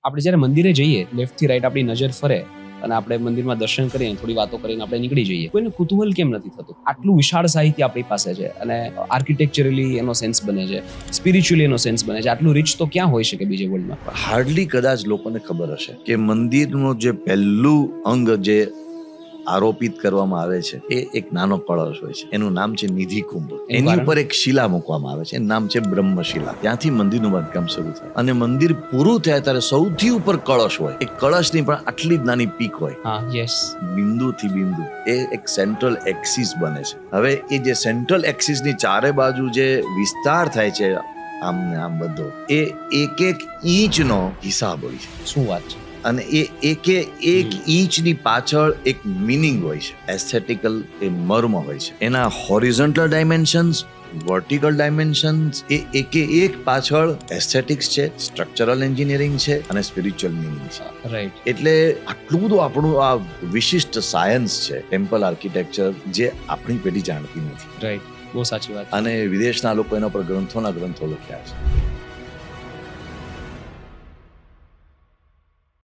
આપણે જ્યારે મંદિરે જઈએ, લેફ્ટ થી રાઈટ આપણી નજર ફરે અને આપણે મંદિરમાં દર્શન કરીને થોડી વાતો કરીને આપણે નીકળી જઈએ, કોઈને કુતૂહલ કેમ નથી થતું? આટલું વિશાળ સાહિત્ય આપણી પાસે છે અને આર્કિટેક્ચરલી એનો સેન્સ બને છે, સ્પિરિચ્યુઅલી એનો સેન્સ બને છે. આટલું રિચ તો ક્યાં હોઈ શકે બીજે વર્લ્ડમાં? હાર્ડલી કદાચ લોકોને ખબર હશે કે મંદિરનું જે પહેલું અંગ જે આરોપિત કરવામાં આવે છે એ એક નાનો કળશ હોય છે. એનું નામ છે નિધિ કુંભ. એની ઉપર એક શિલા મૂકવામાં આવે છે, એનું નામ છે બ્રહ્મશિલા. ત્યાંથી મંદિરનું બાંધકામ શરૂ થાય અને મંદિર પૂરું થાય ત્યારે સૌથી ઉપર કળશ હોય. એ કળશની પણ આટલી જ નાની પીક હોય. હા, યસ. બિંદુથી બિંદુ એ એક સેન્ટ્રલ એક્સિસ બને છે. હવે એ જે સેન્ટ્રલ એક્સિસની ચારે બાજુ જે વિસ્તાર થાય છે આમ ને આમ બધો, એ એક એક ઇંચનો હિસાબ હોય છે. શું વાત છે! અને એ એક ઇંચની પાછળ એક મિનિંગ હોય છે, એસ્થેટિકલ એ મર્મ હોય છે. એના હોરિઝોન્ટલ ડાયમેન્શન્સ, વર્ટિકલ ડાયમેન્શન્સ, એ એક પાછળ એસ્થેટિક્સ છે, સ્ટ્રક્ચરલ એન્જિનિયરિંગ છે અને સ્પિરિચ્યુઅલ મિનિંગ છે. રાઈટ. એટલે આટલું બધું આપણું આ વિશિષ્ટ સાયન્સ છે ટેમ્પલ આર્કિટેક્ચર, જે આપણી પેઢી જાણતી નથી. રાઈટ, બહુ સાચી વાત. અને વિદેશના લોકો એના પર ગ્રંથો લખ્યા છે.